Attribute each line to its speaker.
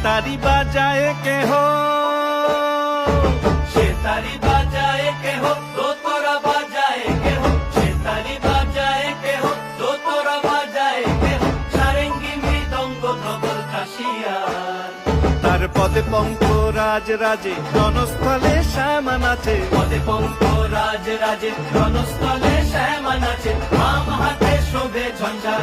Speaker 1: तारी बाजाए के हो,
Speaker 2: से तारी बाजाए के हो, दो तोरा बाजाए के हो, से तारी बाजाए के हो, दो तोरा बाजाए के हो, सारेंगी मृदंग धवल কাশিয়ার।
Speaker 1: तार पदे पंख राज राजे রণস্থলে শ্যামা নাচে,
Speaker 2: পদে পঙ্ক রাজ রাজে রণস্থলে শ্যামা নাচে, বাম হাতে শোভে ঝঞ্ঝা